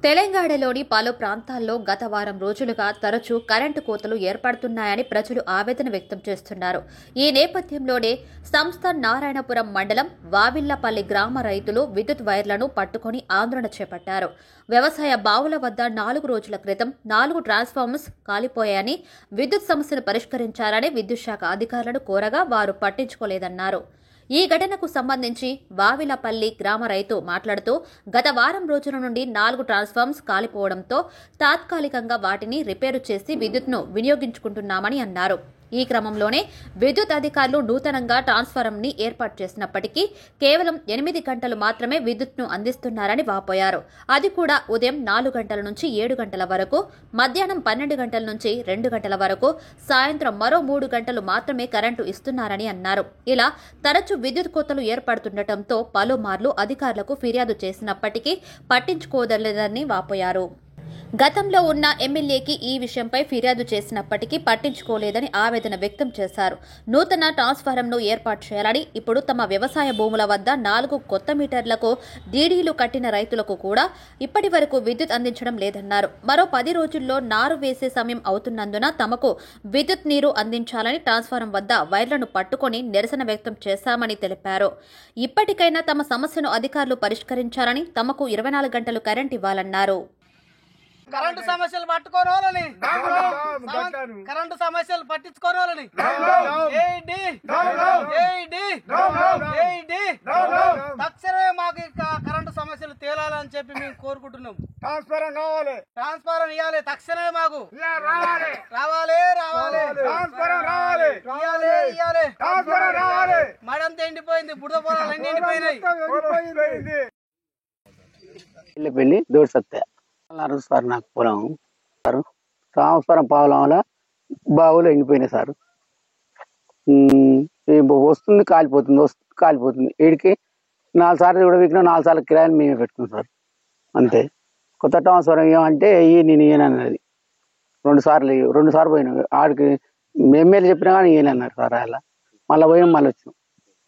తెలంగాణలోని పలు ప్రాంతాల్లో గత వారం రోజులుగా తరచూ కరెంటు కోతలు ఏర్పడుతున్నాయని ప్రజలు ఆవేదన వ్యక్తం చేస్తున్నారు. ఈ నేపథ్యంలోనే సంస్థ నారాయణపురం మండలం వావిళ్లపల్లి గ్రామ రైతులు విద్యుత్ వైర్లను పట్టుకుని ఆందోళన చేపట్టారు. వ్యవసాయ బావుల వద్ద 4 రోజుల క్రితం 4 ట్రాన్స్ఫార్మర్స్ కాలిపోయాయని, విద్యుత్ సమస్యను పరిష్కరించాలని విద్యుత్ శాఖ అధికారులను కోరగా వారు పట్టించుకోలేదన్నారు. ఈ ఘటనకు సంబంధించి వావిలపల్లి గ్రామ రైతు మాట్లాడుతూ గత వారం రోజుల నుండి 4 ట్రాన్స్ఫార్మర్స్ కాలిపోవడంతో తాత్కాలికంగా వాటిని రిపేరు చేసి విద్యుత్ను వినియోగించుకుంటున్నామని అన్నారు. ఈ క్రమంలోనే విద్యుత్ అధికారులు నూతనంగా ట్రాన్స్ఫార్మర్ని ఏర్పాటు చేసినప్పటికీ కేవలం 8 గంటలు మాత్రమే విద్యుత్ను అందిస్తున్నారని వాపోయారు. అది కూడా ఉదయం 4 గంటల నుంచి 7 గంటల వరకు, మధ్యాహ్నం 12 గంటల నుంచి 2 గంటల వరకు, సాయంత్రం మరో 3 గంటలు మాత్రమే కరెంటు ఇస్తున్నారని అన్నారు. ఇలా తరచూ విద్యుత్ కోతలు ఏర్పడుతుండటంతో పలుమార్లు అధికారులకు ఫిర్యాదు చేసినప్పటికీ పట్టించుకోదలేదని వాపోయారు. గతంలో ఉన్న ఎమ్మెల్యేకి ఈ విషయంపై ఫిర్యాదు చేసినప్పటికీ పట్టించుకోలేదని ఆవేదన వ్యక్తం చేశారు. నూతన ట్రాన్స్ఫారంను ఏర్పాటు చేయాలని, ఇప్పుడు తమ వ్యవసాయ భూముల వద్ద 4 కొత్త మీటర్లకు డీడీలు కట్టిన రైతులకు కూడా ఇప్పటి వరకు విద్యుత్ అందించడం లేదన్నారు. మరో 10 రోజుల్లో నారు వేసే సమయం అవుతున్నందున తమకు విద్యుత్ నీరు అందించాలని ట్రాన్స్ఫారం వద్ద వైర్లను పట్టుకుని నిరసన వ్యక్తం చేశామని తెలిపారు. ఇప్పటికైనా తమ సమస్యను అధికారులు పరిష్కరించాలని, తమకు 24 గంటలు కరెంట్ ఇవ్వాలన్నారు. కరెంటు సమస్యలు పట్టుకోవాలని, కరెంటు సమస్యలు పట్టించుకోవాలని తక్షణమే మాకు కరెంటు సమస్యలు తేలాలని చెప్పి మేము కోరుకుంటున్నాం. ట్రాన్స్ఫారం ఇవ్వాలి, తక్షణమే మాకు రావాలి. మడంతా ఎండిపోయింది, బుడద పొలాలు అన్ని ఎండిపోయినాయి. సార్ నాకు పొలం సార్ ట్రాన్స్ఫారం పావలం వల్ల బావులు ఎండిపోయినాయి సార్. వస్తుంది కాలిపోతుంది వీడికి 4 సార్లు కూడా వీకినా 4 సార్లు కిరాయిలు మేమే పెట్టుకున్నాం సార్. అంతే. కొత్త ట్రాన్స్ఫారం ఏమంటే నేను ఈయనన్నది 2 సార్లు పోయినా ఆడికి ఎమ్మెల్యే చెప్పినా కానీ ఈయనన్నారు సార్. అలా మళ్ళీ పోయినా మళ్ళీ వచ్చినాం.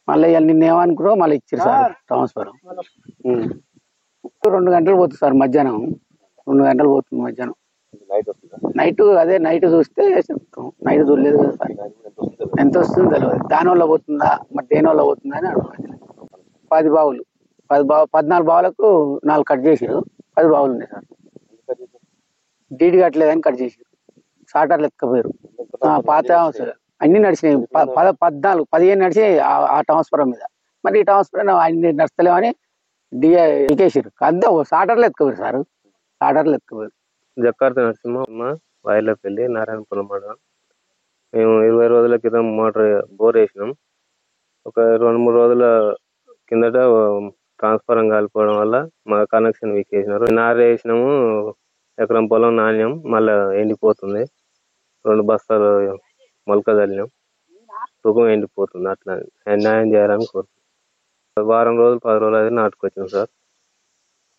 మళ్ళీ ఇవాళ నిన్న ఏమనుకున్నావు మళ్ళీ ఇచ్చారు సార్ ట్రాన్స్ఫారం. 2 గంటలు పోతుంది సార్ మధ్యాహ్నం. 2 గంటలు పోతుంది మధ్యాహ్నం. నైట్ చూస్తే చెప్తాం. నైట్ చూడలేదు కదా సార్. ఎంత వస్తుందో తెలియదు. దానివల్ల పోతుందా మరి దేనివల్ల పోతుందా అని అడుగుతుంది. 14 బావులకు 4 కట్ చేసారు. 10 బావులు ఉన్నాయి సార్. డీడీ కట్టలేదని కట్ చేసారు. షార్టర్లు ఎత్తుకపోయారు. పాత అన్ని నడిచినాయి. 15 నడిచినాయి ఆ ట్రాన్స్ఫారం మీద. మరి ఈ ట్రాన్స్ఫారం అన్ని నడుస్తలేమని ఎక్కేసారు. అంతా షార్టర్లు ఎత్తుకపోయారు సార్. షార్టర్లు ఎత్తుకపోయారు. జకార్త నరసింహ, వాయిలపల్లి, నారాయణపురం మండలం. మేము 20 రోజుల క్రితం బోర్ వేసినాం. ఒక 2-3 రోజుల కిందట ట్రాన్స్ఫారం కాలిపోవడం వల్ల మా కనెక్షన్ వీకేసినారు. నారు వేసినాము, ఎకరం పొలం నాణ్యం మళ్ళీ ఎండిపోతుంది. 2 బస్తాలు మొలక చల్లినాం, సుఖం ఎండిపోతుంది. అట్లా న్యాయం చేయాలని కోరుతున్నాం. వారం రోజులు 10 రోజులు అయితే నాటుకొచ్చాం సార్.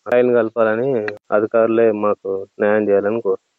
లైన్ కలపాలని అధికారులే మాకు న్యాయం చేయాలని కోరుతున్నాం.